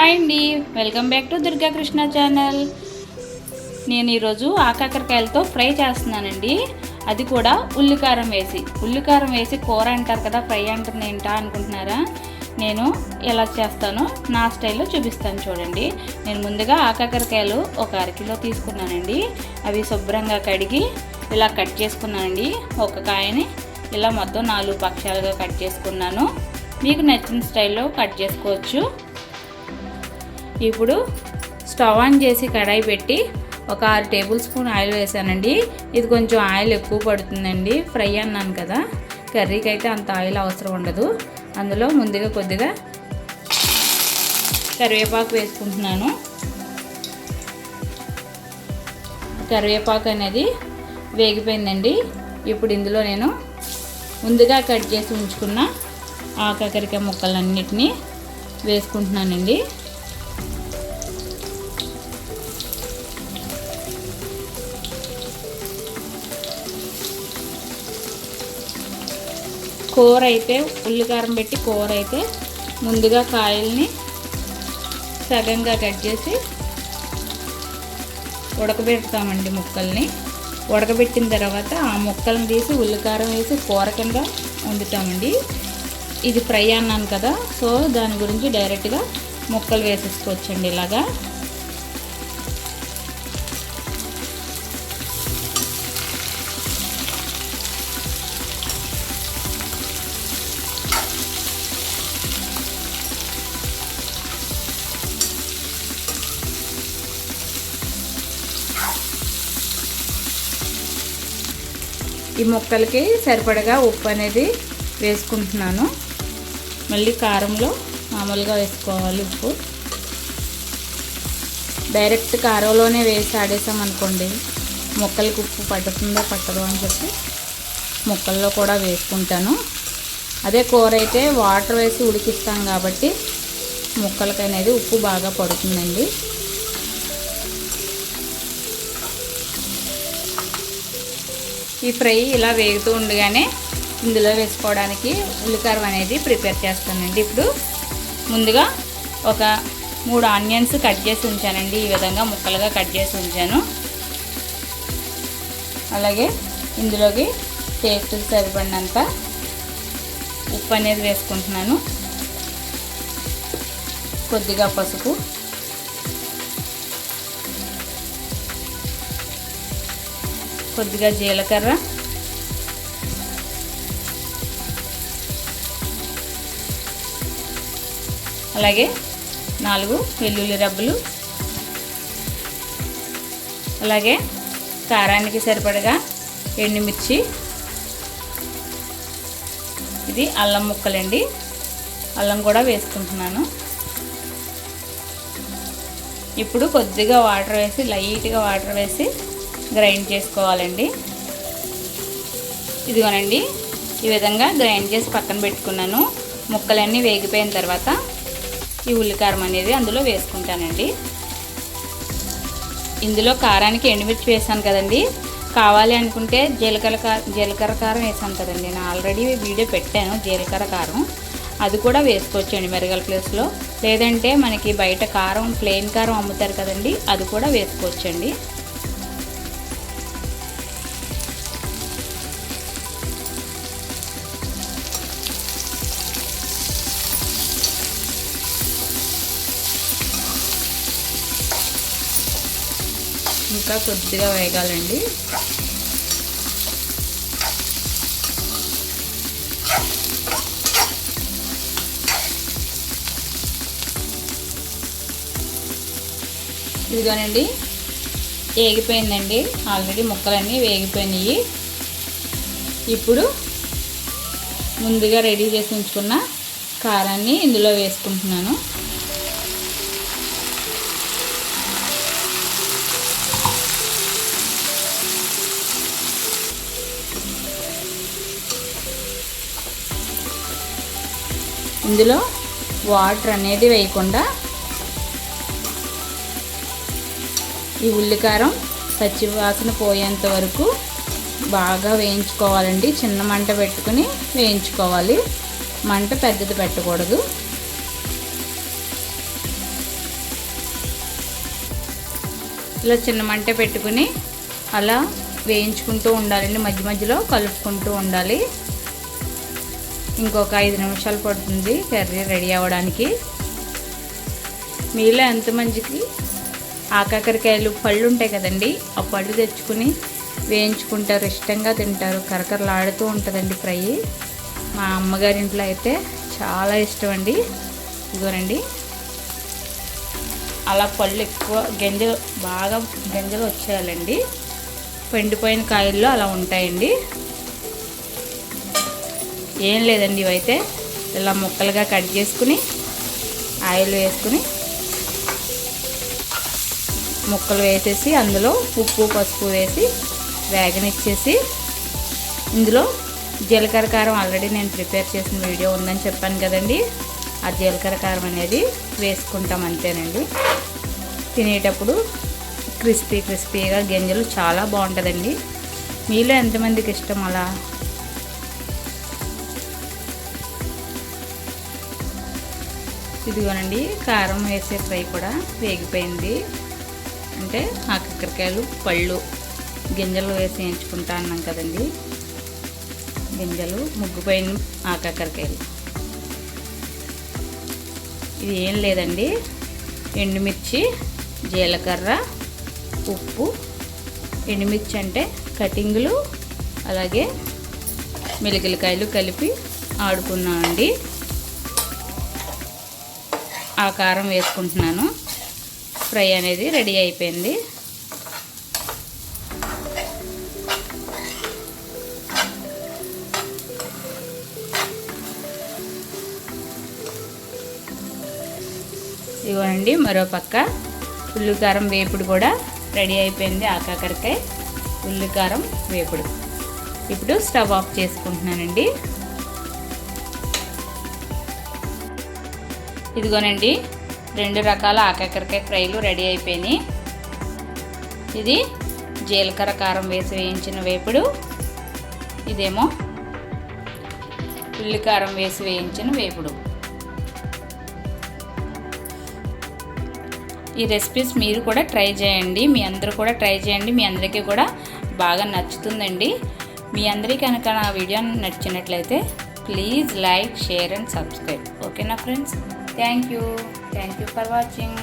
Hi అండి, welcome back to Durga Krishna channel. నేను ఈరోజు ఆకాకరకాయలతో ఫ్రై చేస్తున్నానండి. అది కూడా ఉల్లికారం వేసి కూర అంటారు కదా, ఫ్రై అంటుంది ఏంటా అనుకుంటున్నారా? నేను ఎలా చేస్తానో నా స్టైల్లో చూపిస్తాను చూడండి. నేను ముందుగా ఆకాకరకాయలు ఒక అరకిలో తీసుకున్నానండి. అవి శుభ్రంగా కడిగి ఇలా కట్ చేసుకున్నానండి. ఒక కాయని ఇలా మొత్తం 4 పక్షాలుగా కట్ చేసుకున్నాను. మీకు నచ్చిన స్టైల్లో కట్ చేసుకోవచ్చు. ఇప్పుడు స్టవ్ ఆన్ చేసి కడాయి పెట్టి ఒక 6 టేబుల్ స్పూన్ ఆయిల్ వేసానండి. ఇది కొంచెం ఆయిల్ ఎక్కువ పడుతుందండి, ఫ్రై అన్నాను కదా, కర్రీకి అయితే అంత ఆయిల్ అవసరం ఉండదు. అందులో ముందుగా కొద్దిగా కరివేపాకు వేసుకుంటున్నాను. కరివేపాకు అనేది వేగిపోయిందండి. ఇప్పుడు ఇందులో నేను ముందుగా కట్ చేసి ఉంచుకున్న ఆకాకరకాయ ముక్కలన్నిటినీ వేసుకుంటున్నానండి. కూర అయితే ఉల్లికారం పెట్టి కూర అయితే ముందుగా కాయల్ని సగంగా కట్ చేసి ఉడకబెడతామండి. ముక్కల్ని ఉడకబెట్టిన తర్వాత ఆ ముక్కలను తీసి ఉల్లికారం వేసి కూర కింద వండుతామండి. ఇది ఫ్రై అన్నాను కదా, సో దాని గురించి డైరెక్ట్గా ముక్కలు వేసేసుకోవచ్చండి. ఇలాగా ఈ ముక్కలకి సరిపడగా ఉప్పు అనేది వేసుకుంటున్నాను. మళ్ళీ కారంలో మామూలుగా వేసుకోవాలి ఉప్పు. డైరెక్ట్ కారంలోనే వేసి ఆడేసామనుకోండి, ముక్కలకి ఉప్పు పట్టుతుందో పట్టదో అని చెప్పి ముక్కల్లో కూడా వేసుకుంటాను. అదే కూర అయితే వాటర్ వేసి ఉడికిస్తాం కాబట్టి ముక్కలకి అనేది ఉప్పు బాగా పడుతుందండి. ఈ ఫ్రై ఇలా వేగుతూ ఉండగానే ఇందులో వేసుకోవడానికి ఉల్లికారం అనేది ప్రిపేర్ చేస్తానండి. ఇప్పుడు ముందుగా ఒక 3 ఆనియన్స్ కట్ చేసి ఉంచానండి. ఈ విధంగా ముక్కలుగా కట్ చేసి ఉంచాను. అలాగే ఇందులోకి టేస్ట్కి సరిపడినంత ఉప్పు అనేది వేసుకుంటున్నాను. కొద్దిగా పసుపు, కొద్దిగా జీలకర్ర, అలాగే 4 వెల్లుల్లి రబ్బలు, అలాగే కారానికి సరిపడగా ఎండుమిర్చి, ఇది అల్లం ముక్కలండి, అల్లం కూడా వేసుకుంటున్నాను. ఇప్పుడు కొద్దిగా వాటర్ వేసి లైట్గా వాటర్ వేసి గ్రైండ్ చేసుకోవాలండి. ఇదిగోనండి, ఈ విధంగా గ్రైండ్ చేసి పక్కన పెట్టుకున్నాను. ముక్కలన్నీ వేగిపోయిన తర్వాత ఈ ఉల్లికారం అనేది అందులో వేసుకుంటానండి. ఇందులో కారానికి ఎండుమిర్చి వేసాను కదండి, కావాలి అనుకుంటే జీలకర్ర కారం వేసాను కదండి, నేను ఆల్రెడీ వీడియో పెట్టాను జీలకర్ర కారం, అది కూడా వేసుకోవచ్చండి మిరగాల ప్లేస్లో. లేదంటే మనకి బయట కారం ప్లెయిన్ కారం అమ్ముతారు కదండి, అది కూడా వేసుకోవచ్చండి. ఇంకా కొద్దిగా వేగాలండి. ఇదిగోనండి, వేగిపోయిందండి, ఆల్రెడీ ముక్కలన్నీ వేగిపోయినాయి. ఇప్పుడు ముందుగా రెడీ చేసి ఉంచుకున్న కారాన్ని ఇందులో వేసుకుంటున్నాను. ఇందులో వాటర్ అనేది వేయకుండా ఈ ఉల్లికారం పచ్చి వాసన పోయేంత వరకు బాగా వేయించుకోవాలండి. చిన్న మంట పెట్టుకుని వేయించుకోవాలి, మంట పెద్దది పెట్టకూడదు. ఇలా చిన్న మంట పెట్టుకుని అలా వేయించుకుంటూ ఉండాలండి. మధ్య మధ్యలో కలుపుకుంటూ ఉండాలి. ఇంకొక 5 నిమిషాలు పడుతుంది కర్రీ రెడీ అవ్వడానికి. మీలో ఎంతమందికి ఆకాకరకాయలు పళ్ళు ఉంటాయి కదండి, ఆ పళ్ళు తెచ్చుకుని వేయించుకుంటారు, ఇష్టంగా తింటారు, కరకరలాడుతూ ఉంటుందండి ఫ్రై. మా అమ్మగారింట్లో అయితే చాలా ఇష్టం అండి. ఇదిగోనండి, అలా పళ్ళు ఎక్కువ బాగా గింజలు వచ్చేయాలండి. పండిపోయిన కాయల్లో అలా ఉంటాయండి. ఏం లేదండి, ఇవైతే ఇలా ముక్కలుగా కట్ చేసుకుని ఆయిల్ వేసుకుని ముక్కలు వేసేసి అందులో ఉప్పు పసుపు వేసి వేగనిచ్చేసి ఇందులో జీలకర్ర కారం ఆల్రెడీ నేను ప్రిపేర్ చేసిన వీడియో ఉందని చెప్పాను కదండి, ఆ జీలకర్ర కారం అనేది వేసుకుంటాం అంతేనండి. తినేటప్పుడు క్రిస్పీగా గింజలు చాలా బాగుంటుందండి. మీలో ఎంతమందికి ఇష్టం అలా? ఇదిగోనండి, కారం వేసే ఫ్రై కూడా వేగిపోయింది. అంటే ఆకాకరకాయలు పళ్ళు గింజలు వేసి వేయించుకుంటా అన్నాం కదండి, గింజలు ముగ్గుపోయిన ఆకాకరకాయలు. ఇది ఏం లేదండి, ఎండుమిర్చి, జీలకర్ర, ఉప్పు, ఎండుమిర్చి అంటే కటింగులు, అలాగే మెలికలకాయలు కలిపి ఆడుకున్నామండి. ఆ కారం వేసుకుంటున్నాను. ఫ్రై అనేది రెడీ అయిపోయింది. ఇవ్వండి, మరో పక్క ఉల్లికారం వేపుడు కూడా రెడీ అయిపోయింది. ఆకాకరకాయ ఉల్లికారం వేపుడు. ఇప్పుడు స్టవ్ ఆఫ్ చేసుకుంటున్నానండి. ఇదిగోనండి, 2 రకాల ఆకాకరకాయ ఫ్రైలు రెడీ అయిపోయినాయి. ఇది జీలకర్ర కారం వేసి వేయించిన వేపుడు, ఇదేమో ఉల్లికారం వేసి వేయించిన వేపుడు. ఈ రెసిపీస్ మీరు కూడా ట్రై చేయండి, మీ అందరూ కూడా ట్రై చేయండి. మీ అందరికీ కూడా బాగా నచ్చుతుందండి. మీ అందరికీ కనుక నా వీడియో నచ్చినట్లయితే please like, share and subscribe. ఓకేనా friends? Thank you for watching.